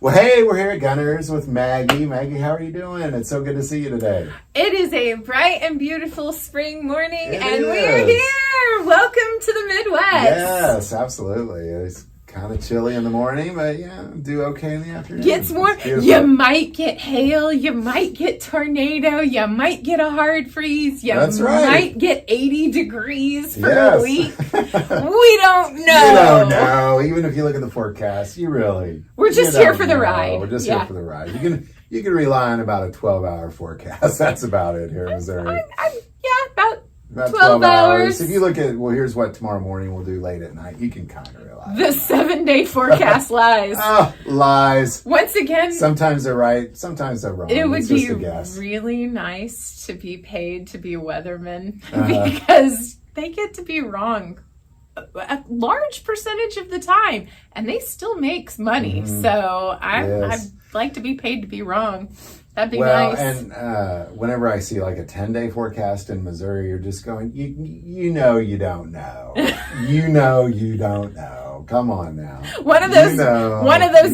Well, hey, we're here at Gunners with Maggie. Maggie, how are you doing? It's so good to see you today. It is a bright and beautiful spring morning, It and is. we're here. Welcome to the Midwest. Yes, absolutely. It's kind of chilly in the morning, but yeah, do okay in the afternoon. Gets warm. You might get hail. You might get tornado. You might get a hard freeze. You might get 80 degrees for a week. We don't know. You don't know. Even if you look at the forecast, we're just here for the ride. We're just here for the ride. You can rely on about a 12-hour forecast. That's about it here in Missouri. About 12 hours. If you look at, here's what tomorrow morning we'll do late at night. You can kind of realize. The 7-day forecast lies. Oh, lies. Once again. Sometimes they're right. Sometimes they're wrong. It would be really nice to be paid to be a weatherman because they get to be wrong a large percentage of the time and they still make money. Mm-hmm. So I'd like to be paid to be wrong. That'd be nice. And whenever I see like a 10-day forecast in Missouri, you're just going, you know you don't know. You know you don't know. Come on now. One of those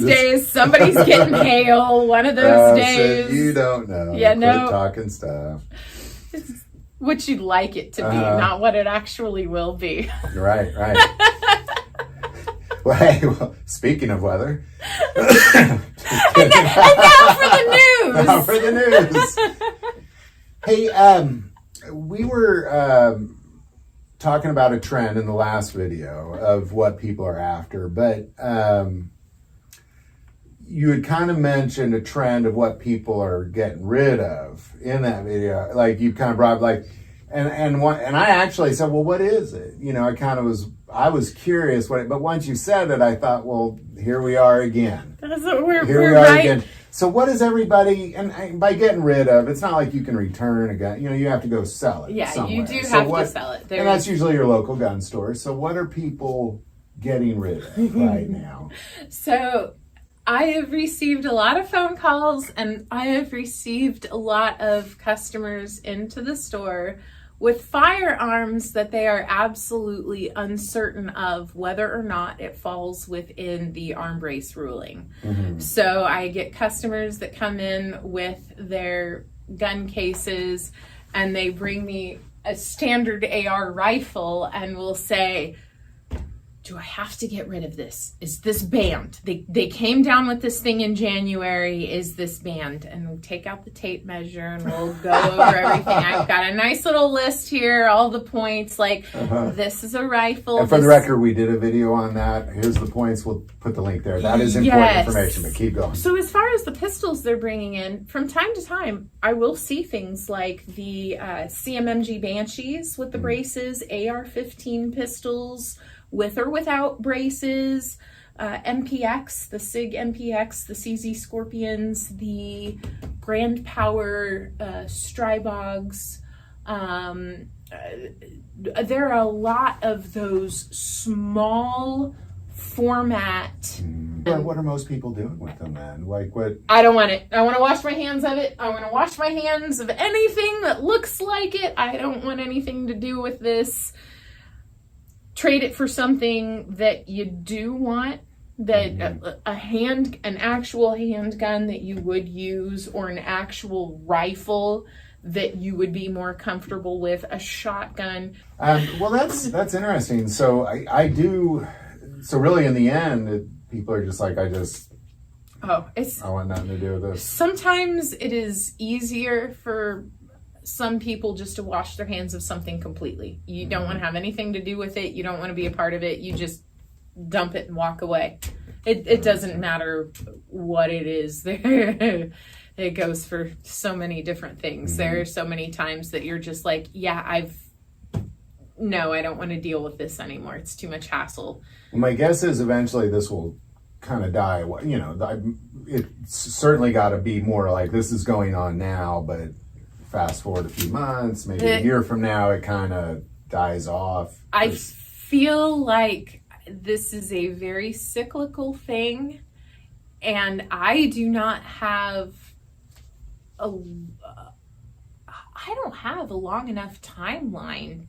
days, somebody's getting hail. One of those days. So you don't know. Yeah, Quit talking stuff. It's what you'd like it to be, not what it actually will be. Right. Well, hey, speaking of weather. and now for the news. Now for the news. Hey, we were talking about a trend in the last video of what people are after, but you had kind of mentioned a trend of what people are getting rid of in that video. Like you kind of brought and I actually said, well, what is it? You know, I was curious but once you said it, I thought, well, here we are again. That's what we're right. Again. So what is everybody, and by getting rid of, it's not like you can return a gun. You know, you have to go sell it somewhere. You do have to sell it. And that's usually your local gun store. So what are people getting rid of right now? So I have received a lot of phone calls and I have received a lot of customers into the store with firearms that they are absolutely uncertain of whether or not it falls within the arm brace ruling. Mm-hmm. So I get customers that come in with their gun cases and they bring me a standard AR rifle and will say, do I have to get rid of this? Is this banned? They came down with this thing in January. Is this banned? And we'll take out the tape measure and we'll go over everything. I've got a nice little list here, all the points. This is a rifle. And for the record, we did a video on that. Here's the points. We'll put the link there. That is important information, but keep going. So as far as the pistols they're bringing in, from time to time, I will see things like the CMMG Banshees with the braces, AR-15 pistols, with or without braces, MPX, the SIG MPX, the CZ Scorpions, the Grand Power Strybogs. There are a lot of those small format. What are most people doing with them then? Like what? I don't want it. I want to wash my hands of it. I want to wash my hands of anything that looks like it. I don't want anything to do with this. Trade it for something that you do want, that an actual handgun that you would use, or an actual rifle that you would be more comfortable with, a shotgun. Well, that's interesting. So so really in the end, people are just like, I want nothing to do with this. Sometimes it is easier for some people just to wash their hands of something completely. You don't want to have anything to do with it. You don't want to be a part of it. You just dump it and walk away. It doesn't matter what it is. It goes for so many different things. There are so many times that you're just like, I don't want to deal with this anymore. It's too much hassle. Well, my guess is eventually this will kind of die. You know, it's certainly got to be more like this is going on now, but fast forward a few months, maybe a year from now, it kind of dies off. I feel like this is a very cyclical thing, and I do not have I don't have a long enough timeline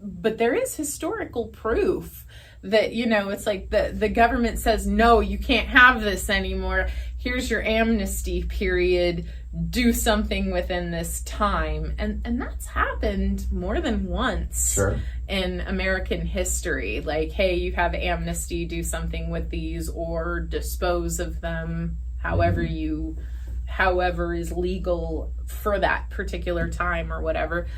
but there is historical proof that, you know, it's like the government says, no, you can't have this anymore. Here's your amnesty period. Do something within this time. And that's happened more than once in American history. Like, hey, you have amnesty, do something with these or dispose of them however is legal for that particular time or whatever.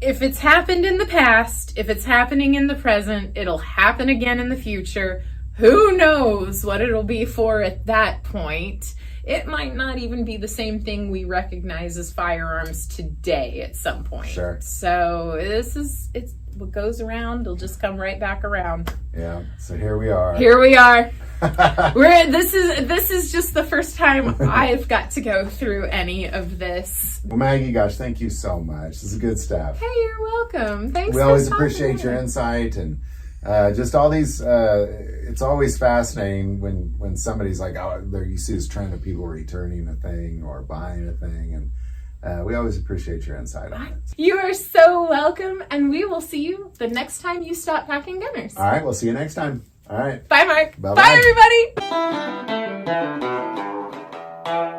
If it's happened in the past, if it's happening in the present, it'll happen again in the future. Who knows what it'll be for at that point? It might not even be the same thing we recognize as firearms today at some point. Sure. So it's what goes around, it'll just come right back around. Yeah. So here we are. Here we are. This is just the first time I've got to go through any of this. Well, Maggie, gosh, thank you so much. This is good stuff. Hey, you're welcome. Thanks. We always appreciate your insight and just all these. It's always fascinating when somebody's like, oh, you see this trend of people returning a thing or buying a thing, and we always appreciate your insight on it. You are so welcome, and we will see you the next time you stop packing gunners. All right, we'll see you next time. All right. Bye, Mark. Bye-bye. Bye, everybody.